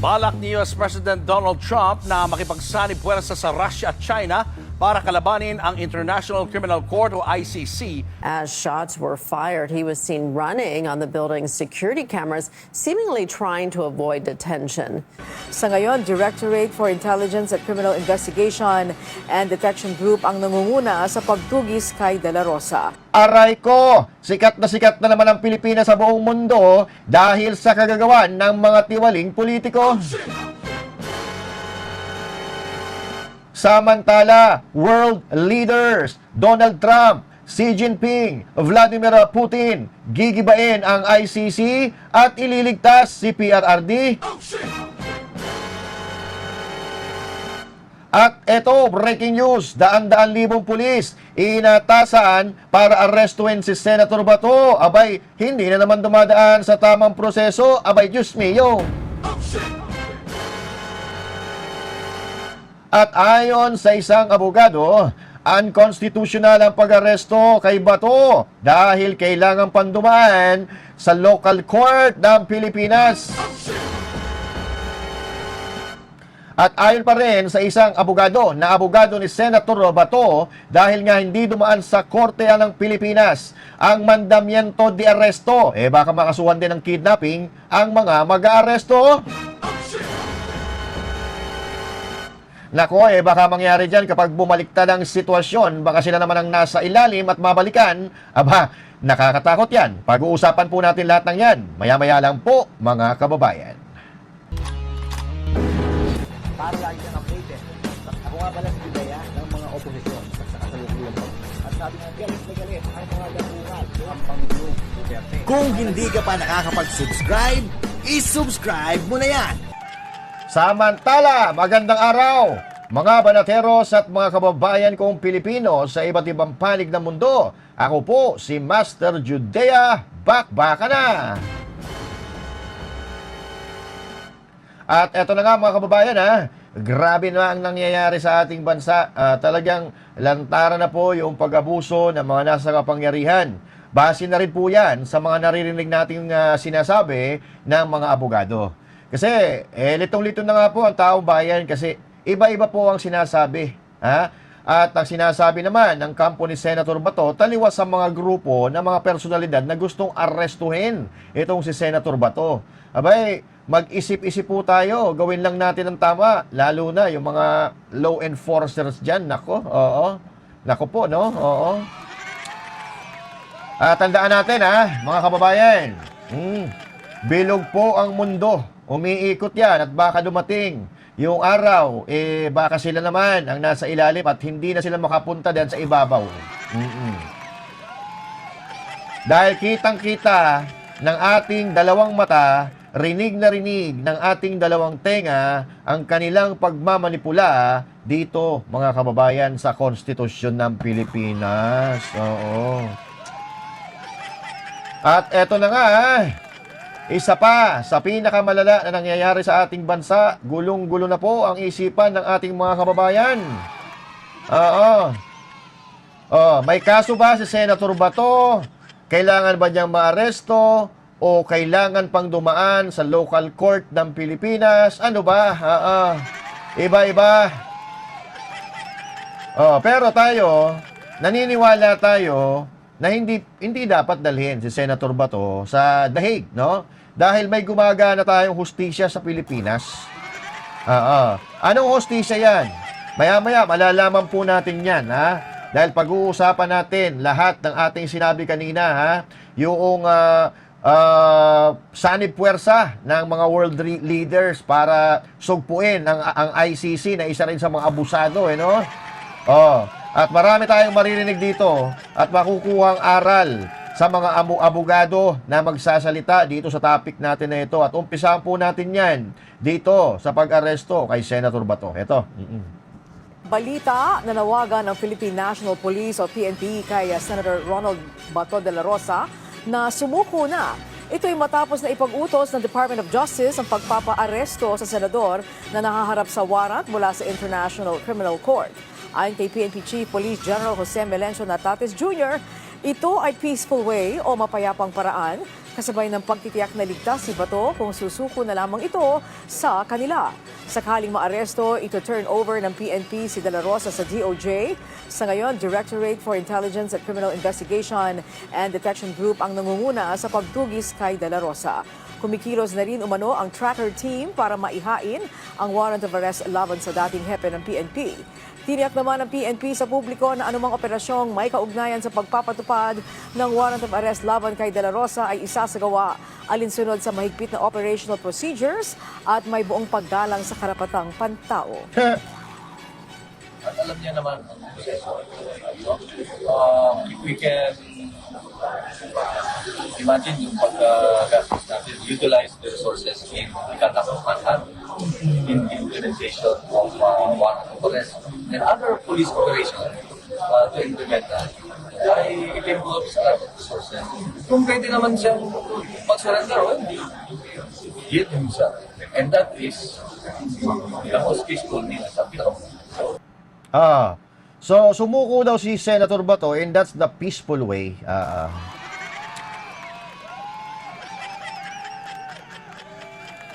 Balak ni US President Donald Trump na makipagsanib puwersa sa Russia at China para kalabanin ang International Criminal Court o ICC. As shots were fired, he was seen running on the building's security cameras, seemingly trying to avoid detention. Sa ngayon, Directorate for Intelligence and Criminal Investigation and Detection Group ang nangunguna sa pagtugis kay De La Rosa. Aray ko! Sikat na naman ang Pilipinas sa buong mundo dahil sa kagagawan ng mga tiwaling politiko. Samantala, world leaders Donald Trump, Xi Jinping, Vladimir Putin gigibain ang ICC at ililigtas si PRRD. At eto, breaking news, daan-daan libong pulis inatasan para arestuin si Senator Bato. Abay, hindi na naman dumadaan sa tamang proseso. Abay, Diyos mio. At ayon sa isang abogado, unconstitutional ang pag-aresto kay Bato dahil kailangan pandumaan sa local court ng Pilipinas. At ayon pa rin sa isang abogado na abogado ni Senator Bato, dahil nga hindi dumaan sa korte ng Pilipinas ang mandamiento de arresto, baka makasuhan din ng kidnapping ang mga mag-aaresto. Nako, baka mangyari dyan kapag bumaliktad ang sitwasyon, baka sila naman ang nasa ilalim at mabalikan. Aba, nakakatakot yan. Pag-uusapan po natin lahat ng yan. Maya-maya lang po, mga kababayan. Para lagi kang updated. Ako nga pala si Bidaya ng mga oposisyon sa kasalukuyan ko. At sabi nga, galit na galit ang mga gabural ng Pangulong Duterte. Kung hindi ka pa nakakapag-subscribe, i-subscribe mo na yan! Samantala, magandang araw, mga banateros at mga kababayan kong Pilipino sa iba't ibang panig ng mundo. Ako po si Master Judea, bakbaka na! At eto na nga mga kababayan, grabe na ang nangyayari sa ating bansa. Talagang lantaran na po yung pag-abuso ng mga nasa kapangyarihan. Base na rin po yan sa mga naririnig nating sinasabi ng mga abogado. Kasi litong-lito na nga po ang taong bayan kasi iba-iba po ang sinasabi. At ang sinasabi naman ng kampo ni Senator Bato, taliwas sa mga grupo ng mga personalidad na gustong arestuhin itong si Senator Bato. Abay, mag-isip-isip po tayo, gawin lang natin ang tama, lalo na yung mga law enforcers dyan. Nako, oo. Nako po, no? Oo. Tandaan natin, mga kababayan. Bilog po ang mundo. Umiikot yan at baka dumating yung araw, baka sila naman ang nasa ilalim at hindi na sila makapunta din sa ibabaw. Dahil kitang-kita ng ating dalawang mata, rinig na rinig ng ating dalawang tenga ang kanilang pagmamanipula dito, mga kababayan, sa konstitusyon ng Pilipinas. Oo. At eto na nga, isa pa sa pinakamalala na nangyayari sa ating bansa, gulong-gulo na po ang isipan ng ating mga kababayan. May kaso ba si Senator Bato? Kailangan ba niyang maaresto? O kailangan pang dumaan sa local court ng Pilipinas? Ano ba? Iba-iba. Pero tayo, naniniwala tayo na hindi dapat dalhin si Senator Bato sa The Hague, no? Dahil may gumagana tayong hustisya sa Pilipinas. Anong hustisya yan? Maya-maya, malalaman po natin yan, Dahil pag-uusapan natin lahat ng ating sinabi kanina, yung sanib puwersa ng mga world leaders para sugpuin ang ICC na isa rin sa mga abusado, no? At marami tayong maririnig dito at makukuhang aral sa mga abogado na magsasalita dito sa topic natin na ito. At umpisahan po natin yan dito sa pag-aresto kay Senator Bato. Ito. Balita, nanawagan ng Philippine National Police o PNP kay Senator Ronald Bato de la Rosa na sumuko na. Ito ay matapos na ipag-utos ng Department of Justice ang pagpapa-aresto sa senador na nakaharap sa warrant mula sa International Criminal Court. Ayon kay PNP Chief Police General Jose Melencio Natates Jr., ito ay peaceful way o mapayapang paraan kasabay ng pagtitiyak na ligtas si Bato kung susuko na lamang ito sa kanila. Sakaling maaresto, ito turn over ng PNP si De La Rosa sa DOJ. Sa ngayon, Directorate for Intelligence and Criminal Investigation and Detection Group ang nangunguna sa pagtugis kay De La Rosa. Kumikilos na rin umano ang tracker team para maihain ang warrant of arrest laban sa dating hepe ng PNP. Tiniyak naman ng PNP sa publiko na anumang operasyong may kaugnayan sa pagpapatupad ng warrant of arrest laban kay De La Rosa ay isasagawa alinsunod sa mahigpit na operational procedures at may buong paggalang sa karapatang pantao. At alam niya naman ang proseso. If we can imagine yung pag-gastos natin, utilize the resources in conduct of manhunt, in implementation of warrant of arrest, and other police operations to implement that, ay it-involves a lot of resources. Kung pwede naman siyang mag-surrender o hindi, give himself. And that is the most peaceful nila sa pinaka-. So sumuko daw si Senator Bato and that's the peaceful way.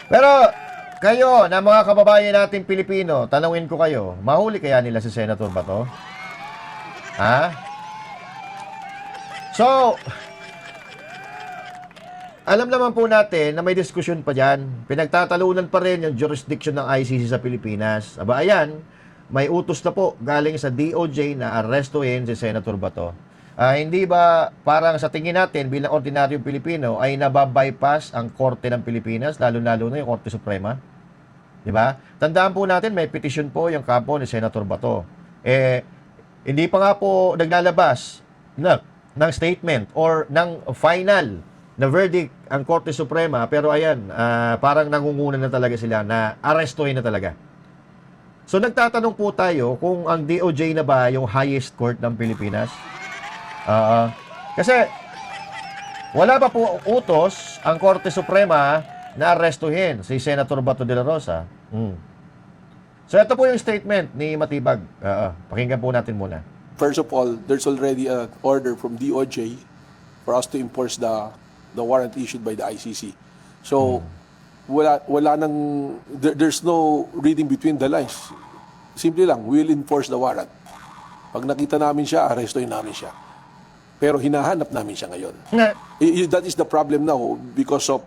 Pero kayo na mga kababayan nating Pilipino, tanungin ko kayo, mahuli kaya nila si Senator Bato? Ha? So, alam naman po natin na may diskusyon pa dyan. Pinagtatalunan pa rin yung jurisdiction ng ICC sa Pilipinas. Aba, ayan, may utos na po galing sa DOJ na arestuhin si Senator Bato. Hindi ba parang sa tingin natin bilang ordinaryong Pilipino ay nababypass ang Korte ng Pilipinas, lalo-lalo na yung Korte Suprema? Di ba? Tandaan po natin may petition po yung kampo ni Senator Bato. Hindi pa nga po naglalabas ng statement or ng final na verdict ang Korte Suprema, pero ayan, parang nangunguna na talaga sila na arestuhin na talaga. So nagtatanong po tayo kung ang DOJ na ba yung highest court ng Pilipinas? Kasi wala pa po utos ang Korte Suprema na arestuhin si Senator Bato de la Rosa. So ito po yung statement ni Matibag. Pakinggan po natin muna. First of all, there's already an order from DOJ for us to enforce the warrant issued by the ICC. So wala nang there's no reading between the lines. Simple lang, we'll enforce the warrant. Pag nakita namin siya, arestuhin namin siya. Pero hinahanap namin siya ngayon. That is the problem now because of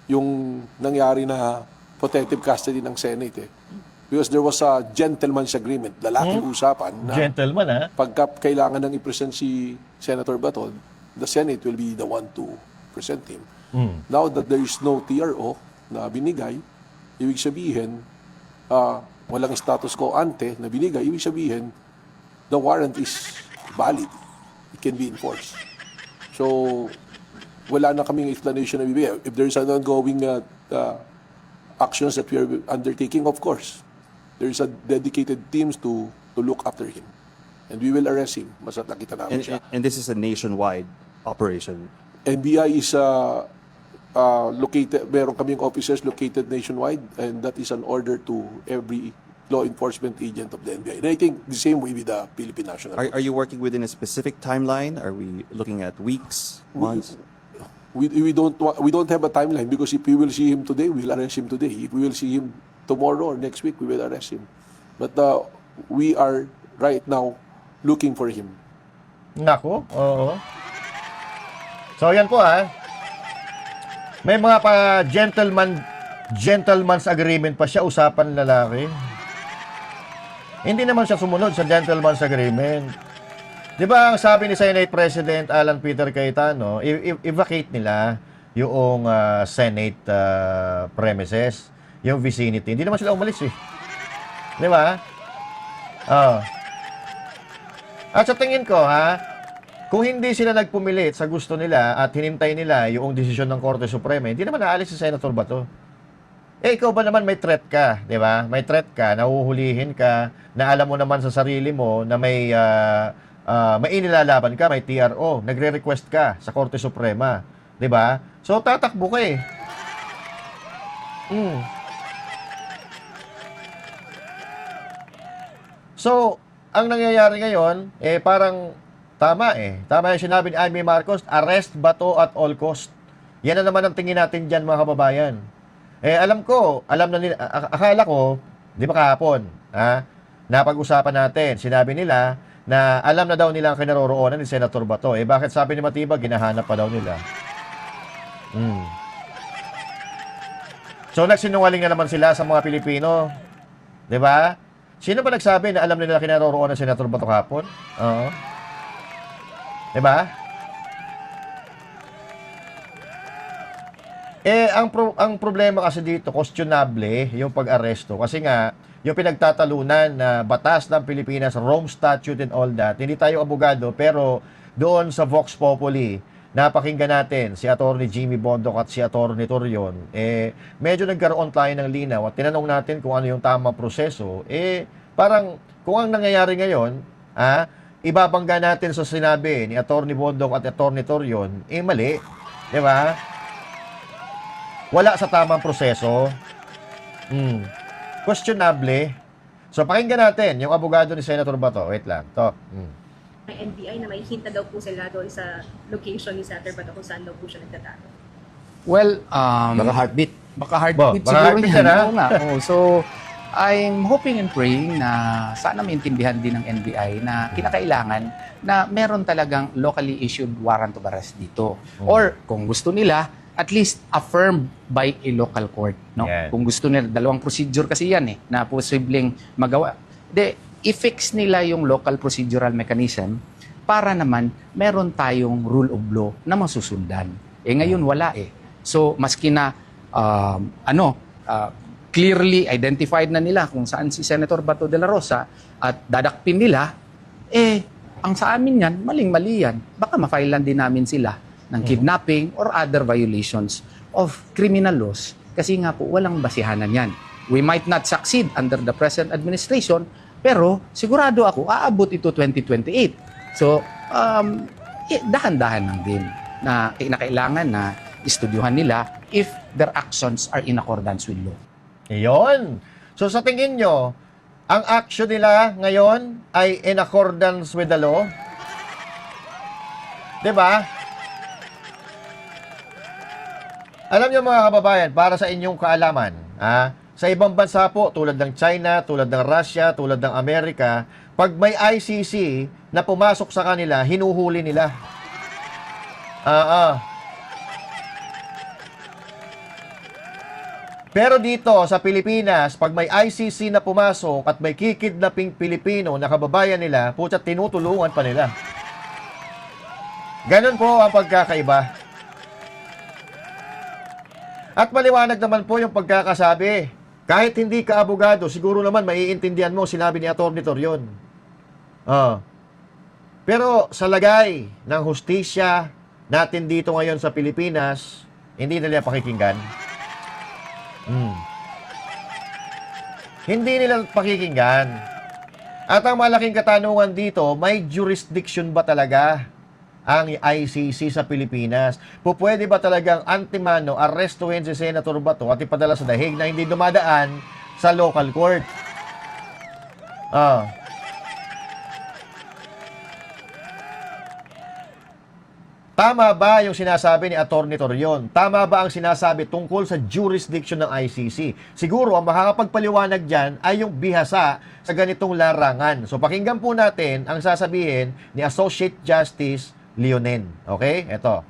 yung nangyari na protective custody ng Senate. Because there was a gentleman's agreement, lalaking usapan na Gentleman, ha? pagka kailangan nang i-present si Senator Bato, the Senate will be the one to present him. Now that there is no TRO na binigay, ibig sabihin, walang status quo ante na binigay, ibig sabihin, the warrant is valid. It can be enforced. So, wala na kaming explanation na bibigay. If there is an ongoing actions that we are undertaking, of course, there is a dedicated teams to look after him. And we will arrest him. Basta nakita namin siya. And this is a nationwide operation. NBI is located, meron kaming officers located nationwide, and that is an order to every law enforcement agent of the NBI. And I think the same way with the Philippine National Police. Are you working within a specific timeline? Are we looking at weeks, months? We don't have a timeline because if we will see him today, we will arrest him today. If we will see him tomorrow or next week, we will arrest him. But we are right now looking for him. Nako, oo. So yan po, ha. May mga gentleman's agreement pa siya, usapan lalaki. Hindi naman siya sumunod sa gentleman's agreement. Di ba ang sabi ni Senate President Alan Peter Cayetano, evacuate nila yung Senate premises, yung vicinity. Hindi naman sila umalis eh. Di ba? At sa tingin ko, ha, kung hindi sila nagpumilit sa gusto nila at hinintay nila yung desisyon ng Korte Suprema, hindi naman naalis si Senator Bato. Ikaw ba naman may threat ka, di ba? May threat ka, nahuhulihin ka, na alam mo naman sa sarili mo na may inilalaban ka, may TRO, nagre-request ka sa Korte Suprema, di ba? So tatakbo ka eh. So, ang nangyayari ngayon, parang tama eh. Tama yung sinabi ni Amy Marcos, arrest Bato at all cost. Yan na naman ang tingin natin dyan, mga kababayan. Alam na nila, akala ko, di ba kahapon, napag-usapan natin, sinabi nila na alam na daw nila ang kinaroroonan ni Senator Bato. Bakit sabi ni Matibag, ginahanap pa daw nila? So, nagsinungaling na naman sila sa mga Pilipino. Di ba? Sino ba nagsabi na alam nila kinaroroonan ni Senator Bato kahapon? Oo. Di ba? Ang problema kasi dito, questionable yung pag-aresto. Kasi nga, yung pinagtatalunan na batas ng Pilipinas, Rome Statute and all that, hindi tayo abogado, pero doon sa Vox Populi, napakinggan natin si Atty. Jimmy Bondoc at si Atty. Torion, medyo nagkaroon tayo ng linaw at tinanong natin kung ano yung tamang proseso. Parang kung ang nangyayari ngayon, ibabangga natin sa sinabi ni Atty. Bondoc at Atty. Torion, mali. Di ba? Wala sa tamang proseso. Questionable. So, pakinggan natin yung abogado ni Senator Bato. Wait lang. To. May NBI na may hinta daw po sila doon sa location ni Senator Bato kung saan daw po siya nagtatago. Well, Baka heartbeat. baka heartbeat Baka siguro heartbeat yan. yan, ha? Oo nga. Oo. So, I'm hoping and praying na sana maintindihan din ng NBI na kinakailangan na meron talagang locally issued warrant of arrest dito. Or kung gusto nila, at least affirmed by a local court. No? Yan. Kung gusto nila, dalawang procedure kasi yan na posibleng magawa. I-fix nila yung local procedural mechanism para naman meron tayong rule of law na masusundan. Ngayon wala So, maski na clearly identified na nila kung saan si Senator Bato de la Rosa at dadakpin nila, ang sa amin yan, maling-mali yan. Baka ma-file lang din namin sila ng kidnapping or other violations of criminal laws kasi nga po walang basihanan yan. We might not succeed under the present administration pero sigurado ako aabot ito 2028. So, dahan-dahan lang din na kailangan na istudyuhan nila if their actions are in accordance with law. Iyon. So, sa tingin nyo, ang action nila ngayon ay in accordance with the law? Diba? Alam niyo mga kababayan, para sa inyong kaalaman, sa ibang bansa po, tulad ng China, tulad ng Russia, tulad ng Amerika, pag may ICC na pumasok sa kanila, hinuhuli nila. Pero dito sa Pilipinas, pag may ICC na pumasok at may kikidnapping Pilipino na kababayan nila, putya, tinutulungan pa nila. Ganun po ang pagkakaiba. At maliwanag naman po yung pagkakasabi. Kahit hindi ka abogado, siguro naman maiintindihan mo sinabi ni Atty. Torion. Pero sa lagay ng hustisya natin dito ngayon sa Pilipinas, hindi nila pakikinggan. Hindi nila pakikinggan. At ang malaking katanungan dito, may jurisdiction ba talaga ang ICC sa Pilipinas? Pwede ba talagang antimano arrestuhin si Senator Bato at ipadala sa dahig na hindi dumadaan sa local court? Tama ba yung sinasabi ni Atty. Torion? Tama ba ang sinasabi tungkol sa jurisdiction ng ICC? Siguro ang makakapagpaliwanag dyan ay yung bihasa sa ganitong larangan. So pakinggan po natin ang sasabihin ni Associate Justice Leonen. Okay? Ito.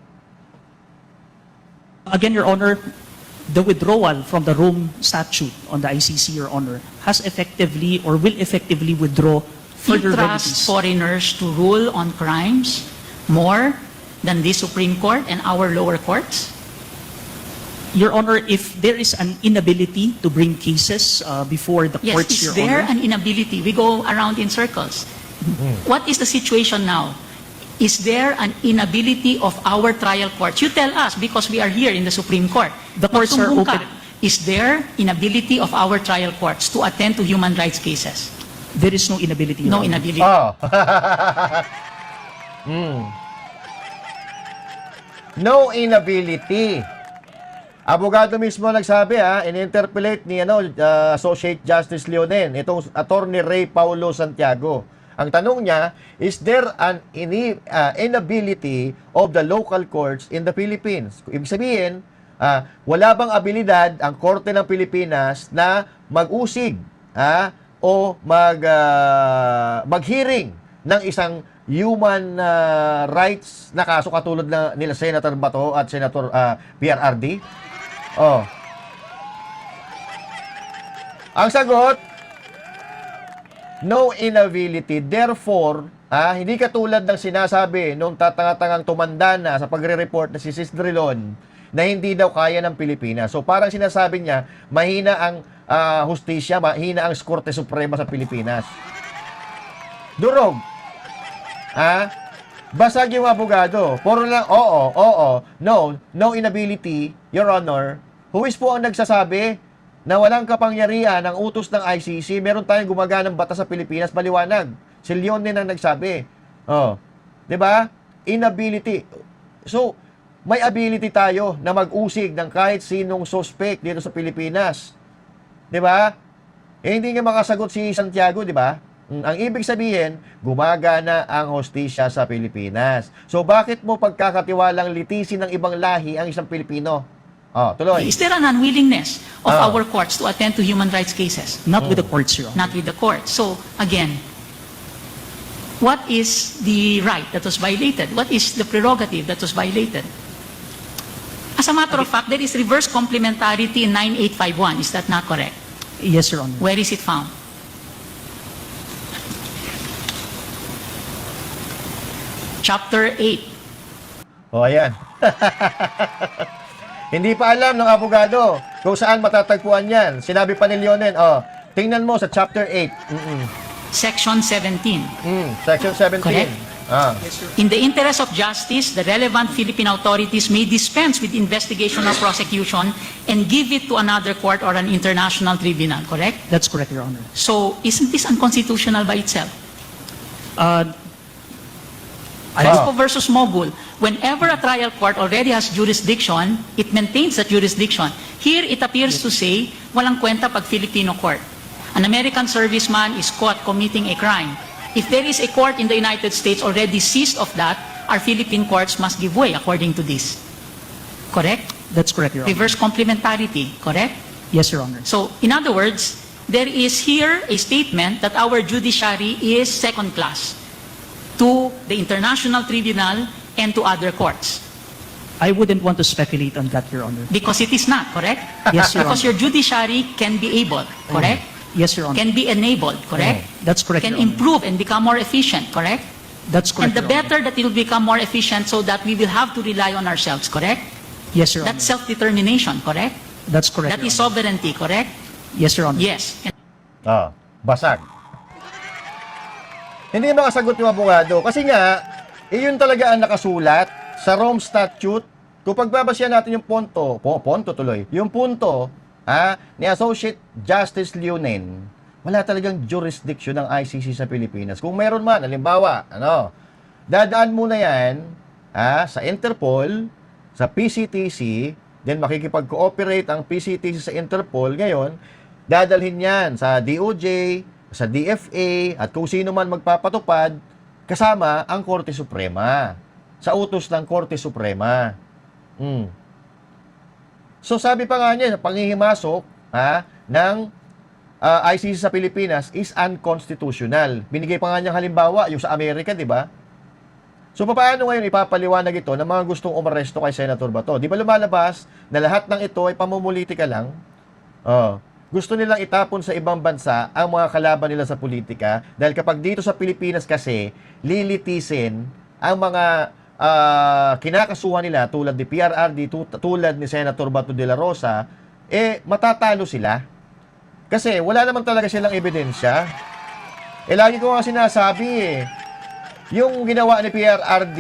Again, Your Honor, the withdrawal from the Rome Statute on the ICC, Your Honor, has effectively or will effectively withdraw further remedies. Trust foreigners to rule on crimes more than the Supreme Court and our lower courts? Your Honor, if there is an inability to bring cases before the Yes, courts, is Your there Honor, an inability? We go around in circles. What is the situation now? Is there an inability of our trial courts? You tell us because we are here in the Supreme Court. The courts are Magsumbong ka. open. Is there inability of our trial courts to attend to human rights cases? there is no inability, Your No Honor. inability. No inability. Abogado mismo nagsabi in-interpolate ni Associate Justice Leonen, itong Attorney Ray Paulo Santiago. Ang tanong niya, is there an inability of the local courts in the Philippines? Ibig sabihin, wala bang abilidad ang Korte ng Pilipinas na mag-usig o mag-hearing ng isang human rights na kaso katulad na nila Senator Bato at Senator PRRD? Oh. Ang sagot, no inability. Therefore, hindi katulad ng sinasabi nung tatanga-tangang tumanda na sa pagre-report na si Sis Drilon na hindi daw kaya ng Pilipinas. So parang sinasabi niya, mahina ang hustisya, mahina ang Korte Suprema sa Pilipinas. Durog. Basag yung abogado. Puro lang, oo, no inability, Your Honor. Who is po ang nagsasabi na walang kapangyarihan ng utos ng ICC, meron tayong gumaganang batas sa Pilipinas, maliwanag. Si Leon din ang nagsabi. Oh. 'Di ba? Inability. So, may ability tayo na mag-usig ng kahit sinong suspect dito sa Pilipinas. 'Di ba? Hindi nga makasagot si Santiago, 'di ba? Ang ibig sabihin, gumagana ang hustisya sa Pilipinas. So, bakit mo pagkakatiwalang litisin ng ibang lahi ang isang Pilipino? Tuloy. Is there an unwillingness of our courts to attend to human rights cases? Not with the courts, Your Honor. Not with the courts. So, again, what is the right that was violated? What is the prerogative that was violated? As a matter of fact, there is reverse complementarity in 9851. Is that not correct? Yes, Your Honor. Where is it found? Chapter 8. Ayan. Hindi pa alam ng abogado kung saan matatagpuan yan. Sinabi pa ni Leonen, tingnan mo sa chapter 8. Section 17. Section 17. Correct? In the interest of justice, the relevant Philippine authorities may dispense with investigation or prosecution and give it to another court or an international tribunal. Correct? That's correct, Your Honor. So, isn't this unconstitutional by itself? Arispo versus Mogul, whenever a trial court already has jurisdiction, it maintains that jurisdiction. Here, it appears to say, walang kwenta pag Filipino court. An American serviceman is caught committing a crime. If there is a court in the United States already seized of that, our Philippine courts must give way according to this. Correct? That's correct, Your Honor. Reverse complementarity, correct? Yes, Your Honor. So, in other words, there is here a statement that our judiciary is second class to the International Tribunal and to other courts. I wouldn't want to speculate on that, Your Honor. Because it is not, correct? Yes, Your Because Honor. your judiciary can be able, correct? Yes, Your Honor. Can be enabled, correct? That's correct, Can Your Honor. improve and become more efficient, correct? That's correct, And the Your Honor. better that it will become more efficient so that we will have to rely on ourselves, correct? Yes, Your Honor. That's self-determination, correct? That's correct, That Your is Honor. sovereignty, correct? Yes, Your Honor. Yes. And Basag. Hindi makasagot yung abogado. Kasi nga, yun talaga ang nakasulat sa Rome Statute. Kung pagbabasyan natin yung yung punto ni Associate Justice Leonen, wala talagang jurisdiction ng ICC sa Pilipinas. Kung meron man, halimbawa, dadaan muna yan sa Interpol, sa PCTC, then makikipag-cooperate ang PCTC sa Interpol. Ngayon, dadalhin yan sa DOJ, sa DFA, at kung sino man magpapatupad, kasama ang Korte Suprema. Sa utos ng Korte Suprema. So sabi pa nga niya, panghihimasok ng ICC sa Pilipinas is unconstitutional. Binigay pa nga niyang halimbawa, yung sa Amerika, di ba? So paano ngayon ipapaliwanag ito ng mga gustong umaresto kay Senator Bato? Di ba lumalabas na lahat ng ito ay pamumulitika lang? Gusto nilang itapon sa ibang bansa ang mga kalaban nila sa politika dahil kapag dito sa Pilipinas kasi lilitisin ang mga kinakasuhan nila tulad ni PRRD, tulad ni Senator Bato de la Rosa, matatalo sila. Kasi wala naman talaga silang ebidensya. Lagi ko nga sinasabi yung ginawa ni PRRD,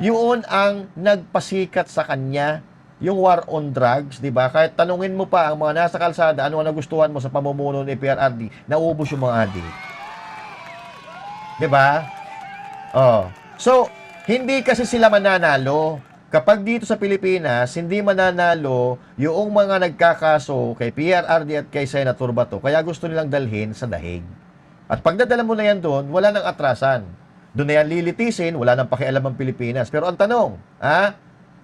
yun ang nagpasikat sa kanya. Yung war on drugs, di ba? Kahit tanungin mo pa ang mga nasa kalsada, ano ang nagustuhan mo sa pamumuno ni PRRD, naubos yung mga adik. Di ba? So, hindi kasi sila mananalo. Kapag dito sa Pilipinas, hindi mananalo yung mga nagkakaso kay PRRD at kay Senator Bato. Kaya gusto nilang dalhin sa dahig. At pagdadala mo na yan doon, wala nang atrasan. Doon na yan lilitisin, wala nang pakialam ang Pilipinas. Pero ang tanong,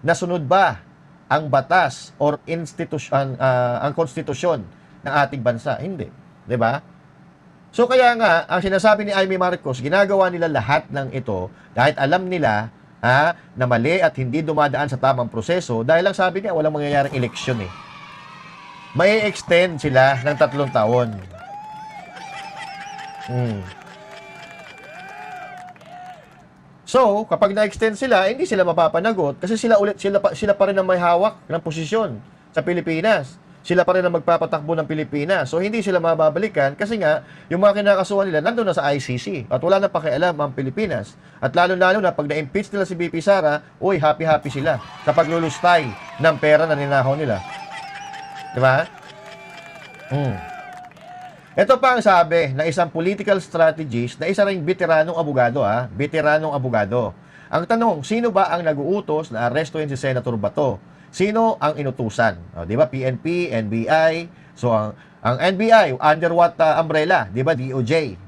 nasunod ba ang batas or institusyon, ang konstitusyon ng ating bansa? Hindi. 'Di ba? So kaya nga, ang sinasabi ni Amy Marcos, ginagawa nila lahat ng ito kahit alam nila na mali at hindi dumadaan sa tamang proseso dahil lang sabi niya, walang mangyayaring eleksyon eh. May extend sila ng 3 taon. So, kapag na-extend sila, hindi sila mapapanagot kasi sila pa rin ang may hawak ng posisyon sa Pilipinas. Sila pa rin ang magpapatakbo ng Pilipinas. So, hindi sila mababalikan kasi nga, yung mga kinakasuhan nila, nandun na sa ICC. At wala na pakialam ang Pilipinas. At lalo-lalo na, pag na-impeach nila si BP Sara, uy, happy-happy sila sa paglulustay ng pera na ninakaw nila. Diba? Ito pa ang sabi ng isang political strategist na isa ring veteranong abogado, veteranong abogado. Ang tanong, sino ba ang nag-uutos na arestuhin si Senator Bato? Sino ang inutusan? Di ba? PNP, NBI. So, ang NBI, under what umbrella? Di ba? DOJ.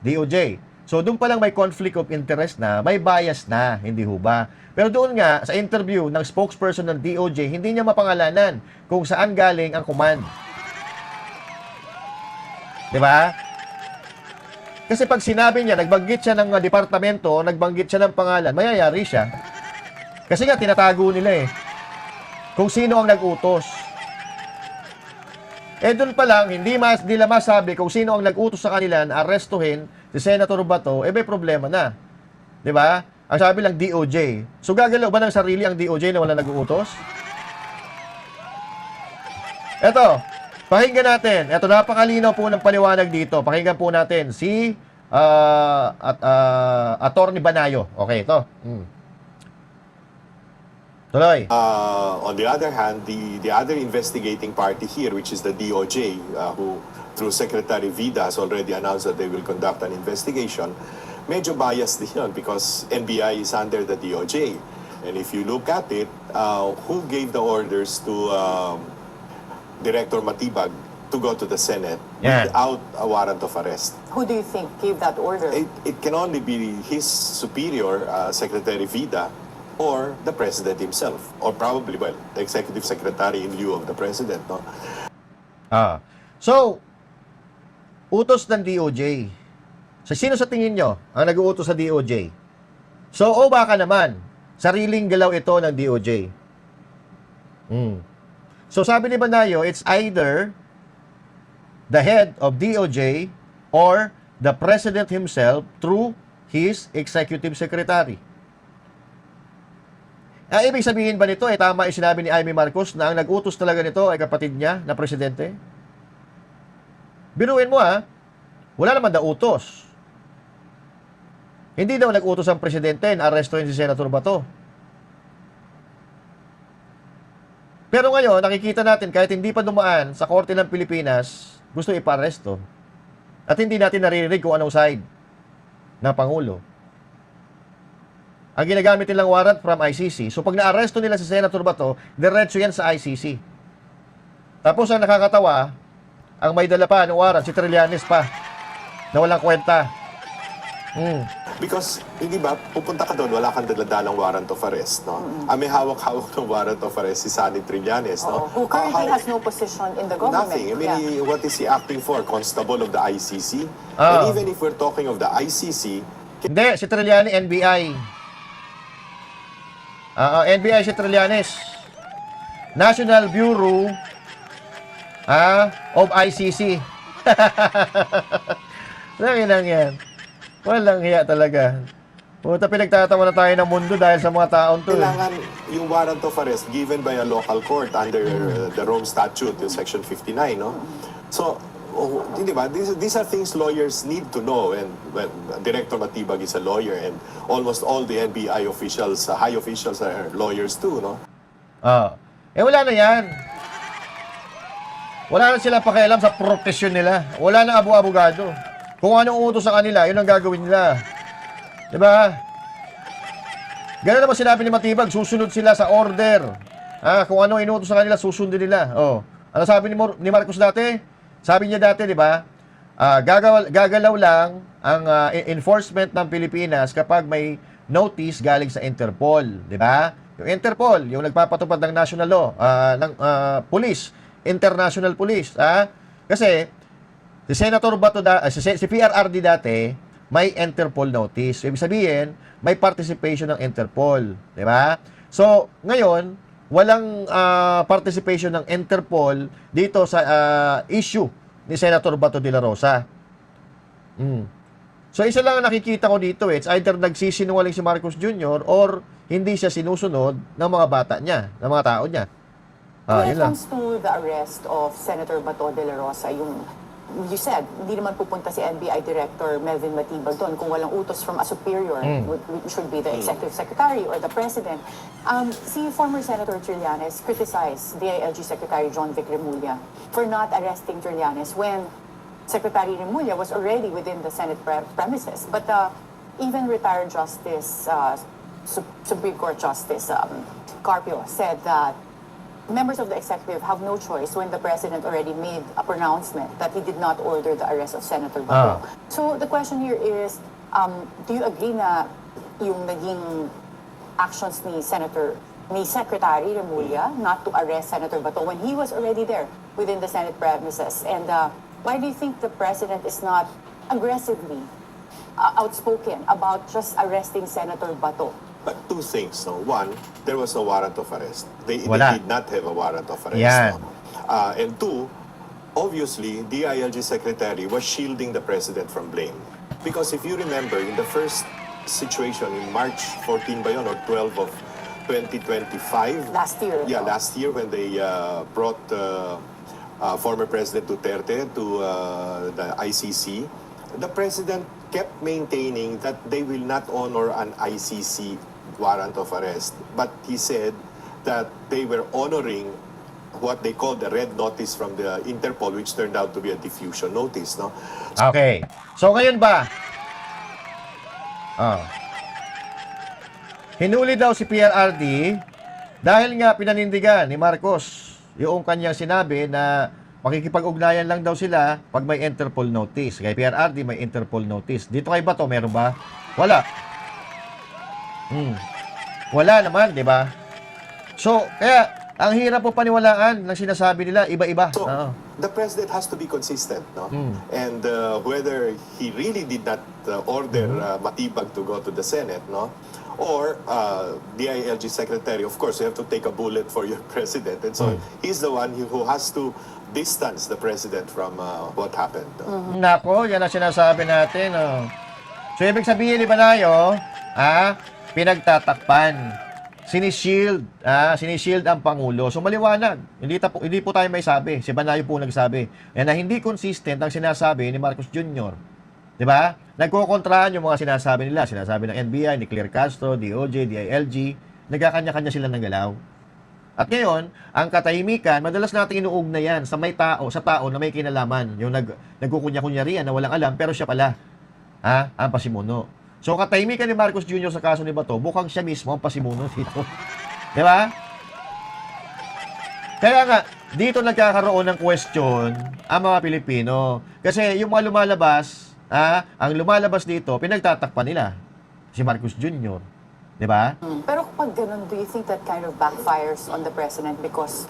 DOJ. So, doon pa lang may conflict of interest na, may bias na, hindi ho ba? Pero doon nga, sa interview ng spokesperson ng DOJ, hindi niya mapangalanan kung saan galing ang command. Di ba? Kasi pag sinabi niya, nagbanggit siya ng departamento, nagbanggit siya ng pangalan, mayayari siya. Kasi nga, tinatago nila eh. Kung sino ang nag-utos. Doon pa lang, hindi nila masabi kung sino ang nag-utos sa kanila na arestuhin si Senator Bato, may problema na. Di ba? Ang sabi lang, DOJ. So, gagalaw ba ng sarili ang DOJ na wala nag-uutos? Eto, pakinggan natin. Eto, napakalinaw po ng paliwanag dito. Pakinggan po natin si Attorney Banayo. Okay, ito. Tuloy. On the other hand, the other investigating party here, which is the DOJ, who through Secretary Vida has already announced that they will conduct an investigation, medyo biased din yun because NBI is under the DOJ. And if you look at it, who gave the orders to Director Matibag to go to the Senate without a warrant of arrest? Who do you think gave that order? It can only be his superior, Secretary Vida, or the President himself, or probably, well, the Executive Secretary in lieu of the President, no? So, utos ng DOJ. So, sino sa tingin nyo ang nag-uutos sa DOJ? So, baka naman, sariling galaw ito ng DOJ. So, sabi ni Banayo, it's either the head of DOJ or the President himself through his Executive Secretary. Ang ibig sabihin ba nito, tama yung sinabi ni Amy Marcos na ang nag-utos talaga nito ay kapatid niya na presidente? Biruin mo wala naman daw utos. Hindi daw nag-utos ang presidente na arestuhin si Senator Bato. Pero ngayon, nakikita natin kahit hindi pa dumaan sa korte ng Pilipinas, gusto ipa-aresto. At hindi natin naririnig kung anong side ng Pangulo. Ang ginagamit nilang warrant from ICC. So pag na-aresto nila si Senator Bato, diretso yan sa ICC. Tapos ang nakakatawa, ang may dala pa ng warrant, si Trillanes pa, na walang kwenta. Because, hindi ba, pupunta ka doon, wala kang daladalang warrant of arrest, no? May hawak-hawak ng warrant of arrest si Sonny Trillanes, no? Who currently has no position in the government. Nothing. I mean, what is he acting for? Constable of the ICC? And even if we're talking of the ICC... Hindi, si Trillanes, NBI. NBI si Trillanes. National Bureau of ICC. Nanginang yan. Walang hiya talaga. Puta, pinagtatawa na tayo ng mundo dahil sa mga taon to. Kailangan yung warrant of arrest given by a local court under the Rome Statute, yung Section 59, no? So, hindi ba? These are things lawyers need to know. And well, Director Matibag is a lawyer and almost all the NBI officials, high officials are lawyers too, no? Wala na yan. Wala na sila pakialam sa profesyon nila. Wala na abogado. Kung anong utos sa kanila, yun ang gagawin nila. Diba? Ganun naman sinabi ni Matibag, susunod sila sa order. Kung ano inutos sa kanila, susundin nila. Ano sabi ni Marcos dati? Sabi niya dati, di ba? gagalaw lang ang enforcement ng Pilipinas kapag may notice galing sa Interpol, di ba? Yung Interpol, yung nagpapatupad ng national law, ng police, international police, Kasi si Senator si PRRD dati, may Interpol notice. Ibig sabihin, may participation ng Interpol, di ba? So, ngayon, walang participation ng Interpol dito sa issue ni Senator Bato de la Rosa. So, isa lang ang nakikita ko dito. It's either nagsisinungaling si Marcos Jr. or hindi siya sinusunod ng mga bata niya, ng mga tao niya. When Yun it lang. comes to the arrest of Senator Bato de la Rosa, you said, hindi naman pupunta si NBI Director Melvin Matibag doon kung walang utos from a superior, which should be the Executive Secretary or the President. Si former Senator Trillanes criticized DILG Secretary John Vic Remulla for not arresting Trillanes when Secretary Remulla was already within the Senate premises. But even retired Justice, Supreme Court Justice Carpio said that members of the executive have no choice when the president already made a pronouncement that he did not order the arrest of Senator Bato. So the question here is, do you agree na yung naging actions ni Secretary Remulla not to arrest Senator Bato when he was already there within the Senate premises? And why do you think the president is not aggressively outspoken about just arresting Senator Bato? But two things, no? One, there was a warrant of arrest. They did not have a warrant of arrest. Yan. No? And two, obviously, DILG Secretary was shielding the President from blame. Because if you remember, in the first situation in March 14 ba yun, or 12 of 2025? Last year. Yeah, last year when they brought former President Duterte to the ICC, the President kept maintaining that they will not honor an ICC warrant of arrest. But he said that they were honoring what they called the red notice from the Interpol, which turned out to be a diffusion notice. No? Okay. So, ngayon ba? Hinuli daw si PRRD dahil nga pinanindigan ni Marcos yung kanyang sinabi na makikipag-ugnayan lang daw sila pag may Interpol notice. Kay PRRD may Interpol notice. Dito kay Bato, meron ba? Wala. Wala naman, di ba? So, kaya, ang hirap po paniwalaan ng sinasabi nila, iba-iba. So, the President has to be consistent, no? And whether he really did not order Matibag to go to the Senate, no? Or DILG Secretary, of course, you have to take a bullet for your President. And so, he's the one who has to distance the President from what happened. Nako, yan ang sinasabi natin. So, ibig sabihin, di ba tayo, pinagtatakpan. Sinishield ang Pangulo. So, maliwanag. Hindi po tayo may sabi. Si Banayo po nagsabi. Na hindi consistent ang sinasabi ni Marcos Jr. Di ba? Nagkukontrahan yung mga sinasabi nila. Sinasabi ng NBI, ni Claire Castro, DOJ, DILG. Nagkakanya-kanya sila ng galaw. At ngayon, ang katahimikan, madalas natin inuugnayan sa tao na may kinalaman. Yung nagkukunya-kunyarian na walang alam, pero siya pala ang pasimuno. So, katahimikan ni Marcos Jr. sa kaso ni Bato, bukang siya mismo ang pasimuno dito. Di ba? Kaya nga, dito nagkakaroon ng question ang mga Pilipino. Kasi yung mga lumalabas, ang lumalabas dito, pinagtatakpan nila si Marcos Jr. Di ba? Pero kapag ganun, do you think that kind of backfires on the President? Because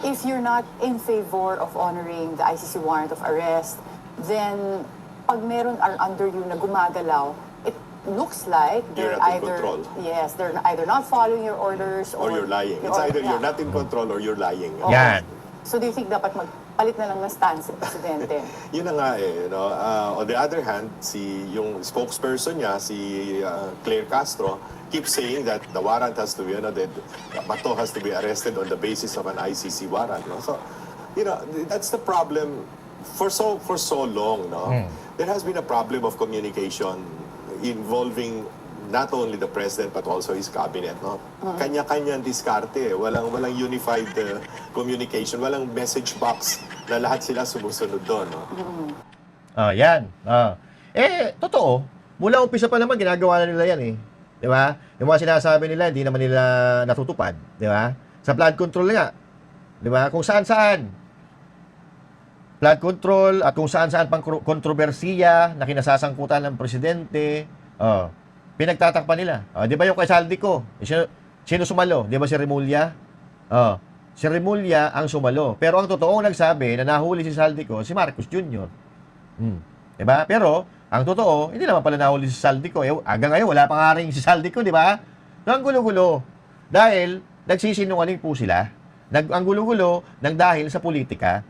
if you're not in favor of honoring the ICC warrant of arrest, then pag meron are under you na gumagalaw, it looks like You're they're not in either control. yes, they're either not following your orders Or you're lying. It's either you're not in control or you're lying. Yan. So do you think dapat magpalit na lang ng stance si Presidente? Yun na nga no? On the other hand, yung spokesperson niya, si Claire Castro, keeps saying that the warrant has to be, that Bato has to be arrested on the basis of an ICC warrant. No? So, that's the problem for so long. No? There has been a problem of communication involving not only the President but also his cabinet. No? Kanya-kanyang diskarte. Walang unified communication. Walang message box na lahat sila sumusunod doon. No? Yan. Totoo. Mula umpisa pa naman, ginagawa na nila yan eh. Di ba? Yung mga sinasabi nila, hindi naman nila natutupad. Di ba? Sa flood control nga. Di ba? Kung saan-saan. flood control at kung saan-saan pang kontrobersiya na kinasasangkutan ng presidente. Pinagtatakpan nila. Di ba yung kay Saldico? Sino sumalo? Di ba si Remulla? Si Remulla ang sumalo. Pero ang totoong nagsabi na nahuli si Saldico, si Marcos Jr. Di ba? Pero, ang totoo, hindi naman pala nahuli si Saldico. Hanggang ngayon, wala pa nga rin si Saldico, di ba? So, ang gulo-gulo. Dahil, nagsisinungaling po sila. Ang gulo-gulo ng dahil sa politika.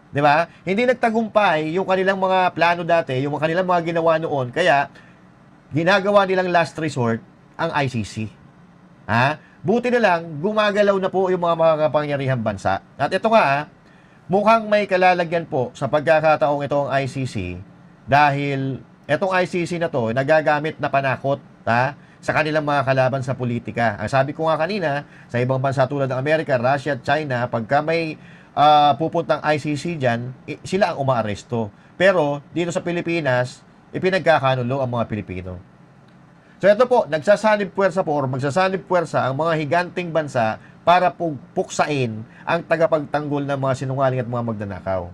Di ba? Hindi nagtagumpay yung kanilang mga plano dati, yung kanilang mga ginawa noon. Kaya, ginagawa nilang last resort ang ICC. Buti na lang, gumagalaw na po yung mga kapangyarihang bansa. At ito nga, mukhang may kalalagyan po sa pagkakataong ito ang ICC dahil itong ICC na to nagagamit na panakot sa kanilang mga kalaban sa politika. Ang sabi ko nga kanina, sa ibang bansa tulad ng Amerika, Russia at China, pagka may pupuntang ICC dyan, sila ang umaaresto. Pero dito sa Pilipinas, ipinagkakanulo ang mga Pilipino. So ito po, magsasanib puwersa ang mga higanting bansa para puksain ang tagapagtanggol ng mga sinungaling at mga magnanakaw.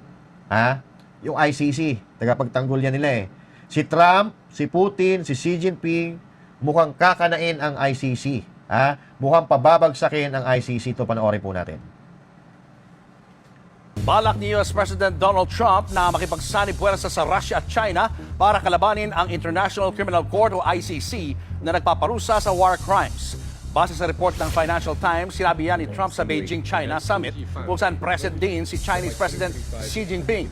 Yung ICC, tagapagtanggol yan nila Si Trump, si Putin, si Xi Jinping, mukhang kakanain ang ICC. Mukhang pababagsakin ang ICC. Ito, panoorin po natin. Balak ni US President Donald Trump na makipagsanib puwersa sa Russia at China para kalabanin ang International Criminal Court o ICC na nagpaparusa sa war crimes. Base sa report ng Financial Times, sinabi yan ni Trump sa Beijing, China Summit kung saan present din si Chinese President Xi Jinping.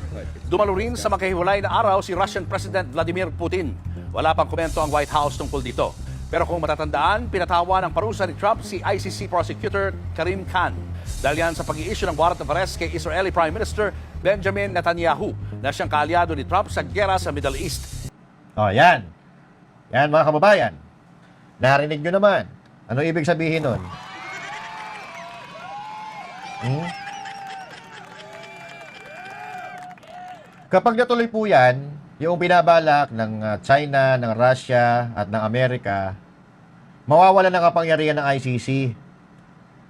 Dumalo rin sa magkahiwalay na araw si Russian President Vladimir Putin. Wala pang komento ang White House tungkol dito. Pero kung matatandaan, pinatawa ng parusa ni Trump si ICC Prosecutor Karim Khan. Dahil yan sa pag-i-issue ng warrant of arrest kay Israeli Prime Minister Benjamin Netanyahu na siyang kaalyado ni Trump sa gera sa Middle East. Yan. Yan mga kababayan. Narinig nyo naman. Ano ibig sabihin nun? Kapag natuloy po yan, yung binabalak ng China, ng Russia at ng Amerika, mawawala ng kapangyarihan ng ICC.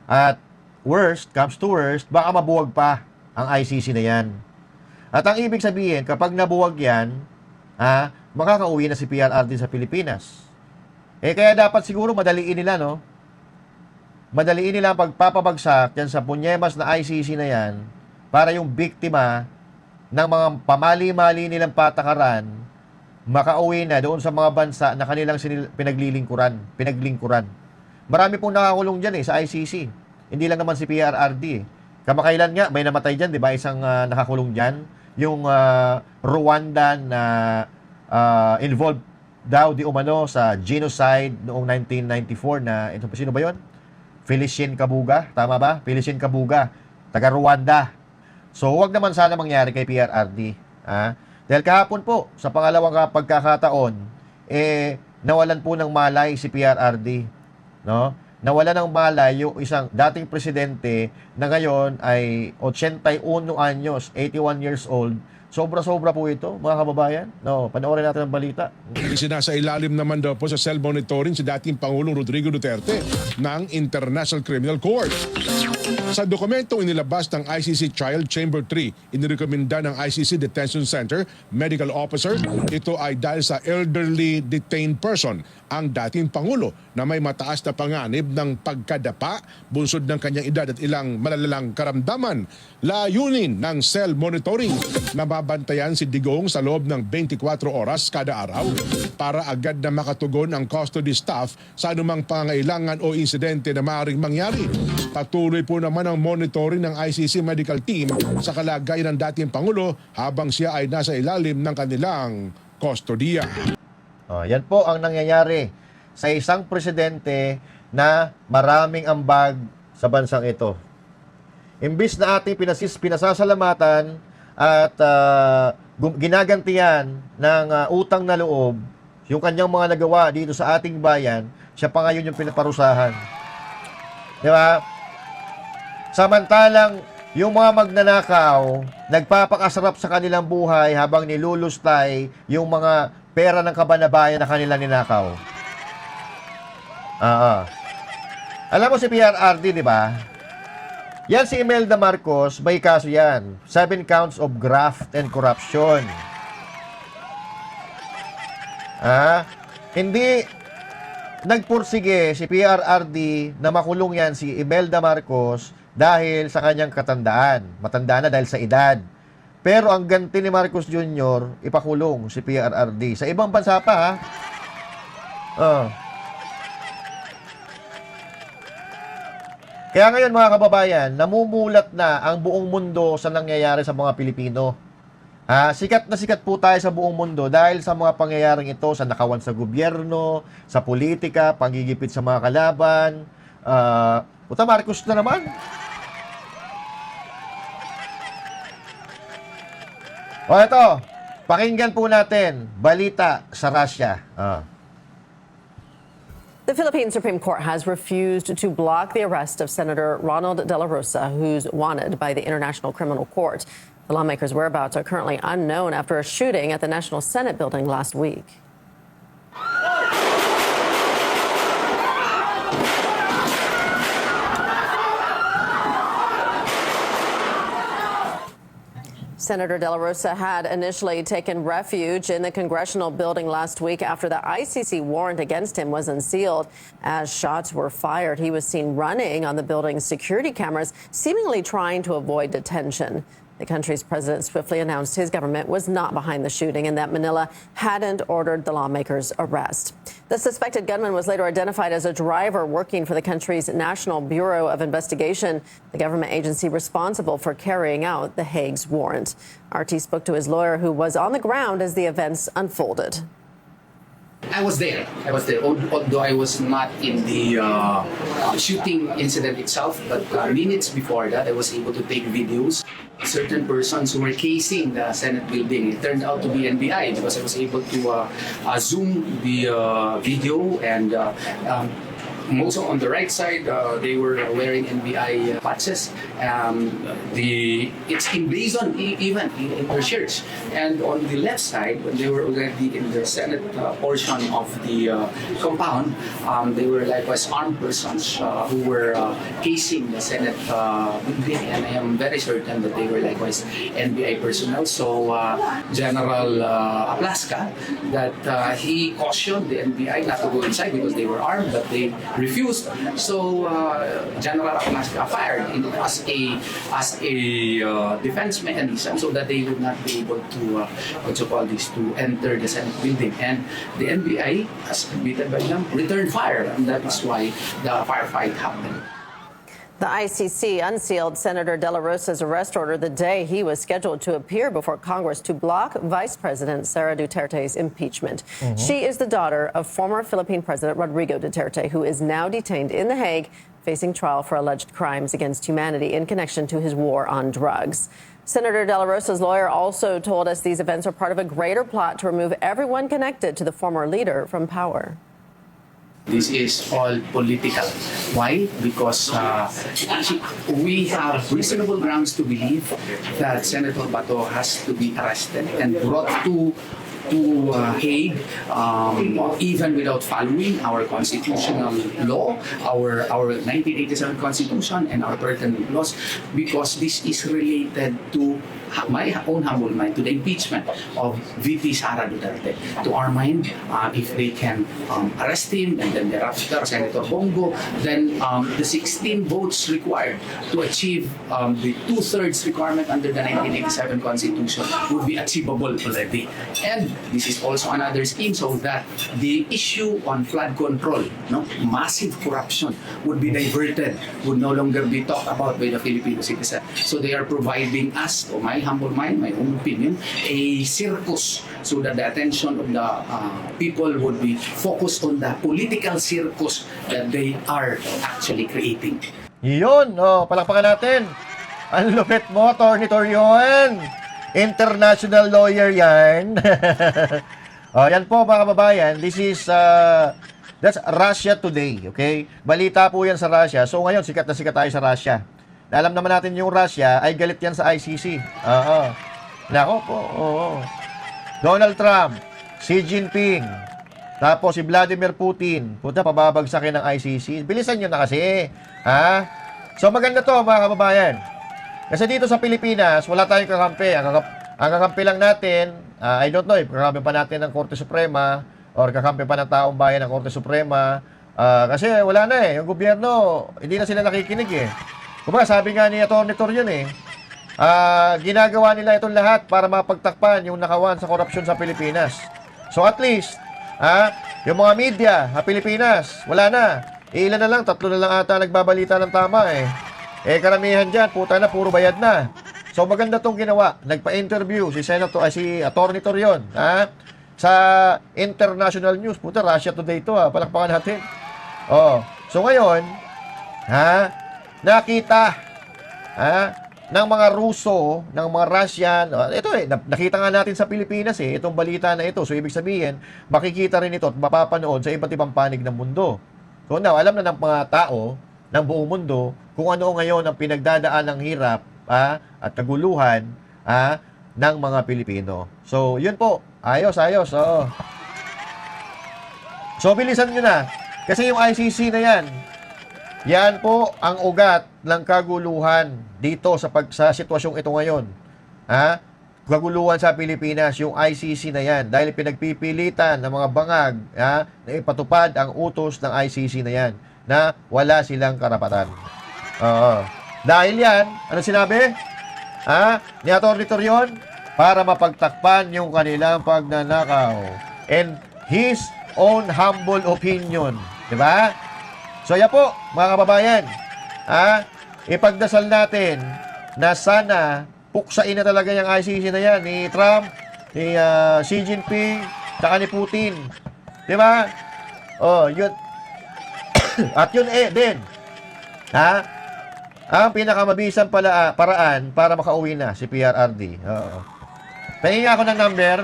At worst comes to worst, baka mabuwag pa ang ICC na yan. At ang ibig sabihin, kapag nabuwag yan, makakauwi na si PRRD sa Pilipinas. Kaya dapat siguro madaliin nila, no? Madaliin nila ang pagpapabagsak dyan sa punyemas na ICC na yan para yung biktima ng mga pamali-mali nilang patakaran makauwi na doon sa mga bansa na kanilang pinaglingkuran. Marami pong nakakulong dyan sa ICC. Hindi lang naman si PRRD. Kamakailan nga, may namatay dyan, di ba? Isang nakakulong dyan. Yung Rwanda na involved daw di umano sa genocide noong 1994 na, ito, sino ba yun? Felicien Kabuga, tama ba? Felicien Kabuga, taga Rwanda. So, huwag naman sana mangyari kay PRRD. Dahil kahapon po, sa pangalawang pagkakataon, nawalan po ng malay si PRRD. No? Nawalan ng malay yung isang dating presidente na ngayon ay 81 anyos, 81 years old. Sobra-sobra po ito, mga kababayan. No, panoorin natin ang balita. Isinasailalim naman daw po sa cell monitoring si dating Pangulong Rodrigo Duterte ng International Criminal Court. Sa dokumentong inilabas ng ICC Trial Chamber 3, inirekomenda ng ICC Detention Center Medical Officer, ito ay dahil sa elderly detained person, ang dating Pangulo na may mataas na panganib ng pagkadapa, bunsod ng kanyang edad at ilang malalalang karamdaman. Layunin ng cell monitoring na mabantayan si Digong sa loob ng 24 oras kada araw para agad na makatugon ang custody staff sa anumang pangangailangan o insidente na maaaring mangyari. Patuloy po naman ang monitoring ng ICC medical team sa kalagayan ng dating Pangulo habang siya ay nasa ilalim ng kanilang kustodiya. Yan po ang nangyayari sa isang presidente na maraming ambag sa bansang ito. Imbis na ating pinasasalamatan at ginagantihan ng utang na loob yung kanyang mga nagawa dito sa ating bayan, siya pa ngayon yung pinaparusahan. Di ba? Samantalang yung mga magnanakaw, nagpapakasarap sa kanilang buhay habang nilulustay yung mga pera ng kabanabayan na kanila ninakaw. Alam mo si PRRD, di ba? Yan si Imelda Marcos, may kaso yan. 7 counts of graft and corruption. Hindi nagpursige si PRRD na makulong yan si Imelda Marcos dahil sa kanyang katandaan. Matanda na dahil sa edad. Pero ang ganti ni Marcos Jr., ipakulong si PRRD. Sa ibang bansa pa, Kaya ngayon mga kababayan, namumulat na ang buong mundo sa nangyayari sa mga Pilipino. Sikat na sikat po tayo sa buong mundo dahil sa mga pangyayaring ito sa nakawan sa gobyerno, sa politika, panggigipit sa mga kalaban. Puta Marcos na naman. O ito, pakinggan po natin, balita sa Russia. The Philippine Supreme Court has refused to block the arrest of Senator Ronald De La Rosa, who's wanted by the International Criminal Court. The lawmaker's whereabouts are currently unknown after a shooting at the National Senate building last week. Senator De La Rosa had initially taken refuge in the congressional building last week after the ICC warrant against him was unsealed. As shots were fired, he was seen running on the building's security cameras, seemingly trying to avoid detention. The country's president swiftly announced his government was not behind the shooting and that Manila hadn't ordered the lawmaker's arrest. The suspected gunman was later identified as a driver working for the country's National Bureau of Investigation, the government agency responsible for carrying out the Hague's warrant. RT spoke to his lawyer, who was on the ground as the events unfolded. I was there, although I was not in the shooting incident itself, but minutes before that, I was able to take videos. Certain persons who were casing the Senate building, it turned out to be NBI because I was able to zoom the video and also on the right side, they were wearing NBI patches. It's emblazoned even in their shirts. And on the left side, when they were already in the Senate portion of the compound, they were likewise armed persons who were casing the Senate building. And I am very certain that they were likewise NBI personnel. So General Aplaska, that he cautioned the NBI not to go inside because they were armed, but they refused. So General Aplaska fired as a defense mechanism so that they would not be able to to enter the Senate building. And the NBI, as admitted by them, returned fire, and that is why the firefight happened. The ICC unsealed Senator De La Rosa's arrest order the day he was scheduled to appear before Congress to block Vice President Sara Duterte's impeachment. She is the daughter of former Philippine President Rodrigo Duterte, who is now detained in The Hague, facing trial for alleged crimes against humanity in connection to his war on drugs. Senator De La Rosa's lawyer also told us these events are part of a greater plot to remove everyone connected to the former leader from power. This is all political. Why? Because we have reasonable grounds to believe that Senator Bato has to be arrested and brought to Hague, even without following our constitutional law, our 1987 Constitution and our pertinent laws, because this is related to my own humble mind, to the impeachment of VP Sara Duterte. To our mind, if they can arrest him and then thereafter Senator Bongo, then the 16 votes required to achieve the 2/3 requirement under the 1987 Constitution would be achievable already. And this is also another scheme so that the issue on flood control, massive corruption, would be diverted, would no longer be talked about by the Filipino citizen. So they are providing us, to my humble mind, my own opinion, a circus so that the attention of the people would be focused on the political circus that they are actually creating. Yun, palakpakan natin. Ang lupit mo, Atty. Torion. International lawyer yan. Yan po mga kababayan. This is, that's Russia Today, okay? Balita po yan sa Russia. So ngayon, sikat na sikat tayo sa Russia. Alam naman natin yung Russia ay galit yan sa ICC. Nako po, Donald Trump, Xi Jinping, tapos si Vladimir Putin. Puta, pababagsakin ng ICC. Bilisan nyo na kasi. So maganda to mga kababayan. Kasi dito sa Pilipinas, wala tayong kakampi. Ang kakampi lang natin, I don't know if kakampi pa natin ng Korte Suprema or kakampi pa ng taong bayan ng Korte Suprema. Kasi wala na eh. Yung gobyerno, hindi na sila nakikinig eh. Kumbaga, sabi nga ni Atty. Torion eh, ginagawa nila itong lahat para mapagtakpan yung nakawan sa korupsyon sa Pilipinas. So at least, yung mga media sa Pilipinas, wala na. Ilan na lang, 3 na lang ata nagbabalita ng tama eh. Karamihan dyan, puta na, puro bayad na. So maganda tong ginawa. Nagpa-interview si Atty. Torion, sa international news. Puta, Russia Today to palakpakan natin. So ngayon, nakita, ng mga Ruso, ng mga Russian, ito nakita nga natin sa Pilipinas itong balita na ito. So ibig sabihin, makikita rin ito at mapapanood sa iba't ibang panig ng mundo. So now, alam na ng mga tao ng buong mundo kung ano ngayon ang pinagdadaan ng hirap at kaguluhan ng mga Pilipino. So, yun po. Ayos. Oo. So, bilisan nyo na. Kasi yung ICC na yan po ang ugat ng kaguluhan dito sa sitwasyong ito ngayon. Kaguluhan sa Pilipinas, yung ICC na yan. Dahil pinagpipilitan ng mga bangag na ipatupad ang utos ng ICC na yan na wala silang karapatan. Dahil yan, ano sinabi? Ni Atty. Torion, para mapagtakpan yung kanilang pagnanakaw. And his own humble opinion. Diba? So, yan po, mga kababayan. Ipagdasal natin na sana puksain na talaga yung ICC na yan ni Trump, ni Xi Jinping, saka ni Putin. Diba? Yun. At yun din. Ang pinakamabisang paraan para makauwi na si PRRD. Pahingin ako ng number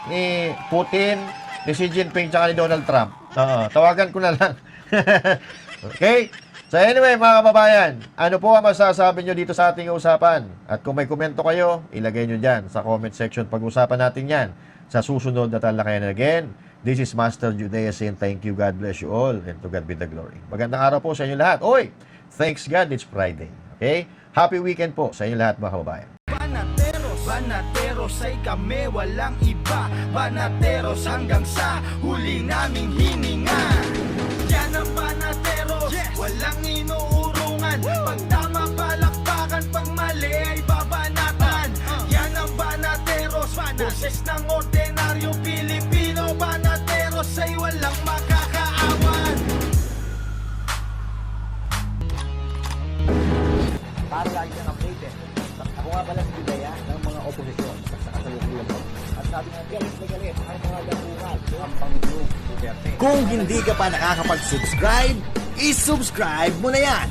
ni Putin, ni Xi Jinping, saka ni Donald Trump. Tawagan ko na lang. Okay? So anyway, mga kababayan, ano po ang masasabi nyo dito sa ating usapan? At kung may komento kayo, ilagay nyo dyan sa comment section. Pag-usapan natin yan sa susunod na talakayan. Again, this is Master Judea saying thank you, God bless you all, and to God be the glory. Magandang araw po sa inyo lahat. Oy, thanks God, it's Friday. Okay? Happy weekend po sa inyo lahat, mga kababayan. Banateros ay kami, walang iba. Banateros hanggang sa huli naming hininga. Yan ang Banateros, walang inuurungan. Pag tama palakpakan, pag mali ay babanatan. Yan ang Banateros, boses ng ordinaryo Pilipino. Banateros ay walang makakaawan. Para lagi kang updated. Ako nga pala si Bidaya ng mga oposisyon sa kasalukuyan po. At sabi nga, galit na galit ang mga dapungan ng Pangulong Duterte. Kung hindi ka pa nakakapag-subscribe, isubscribe mo na yan!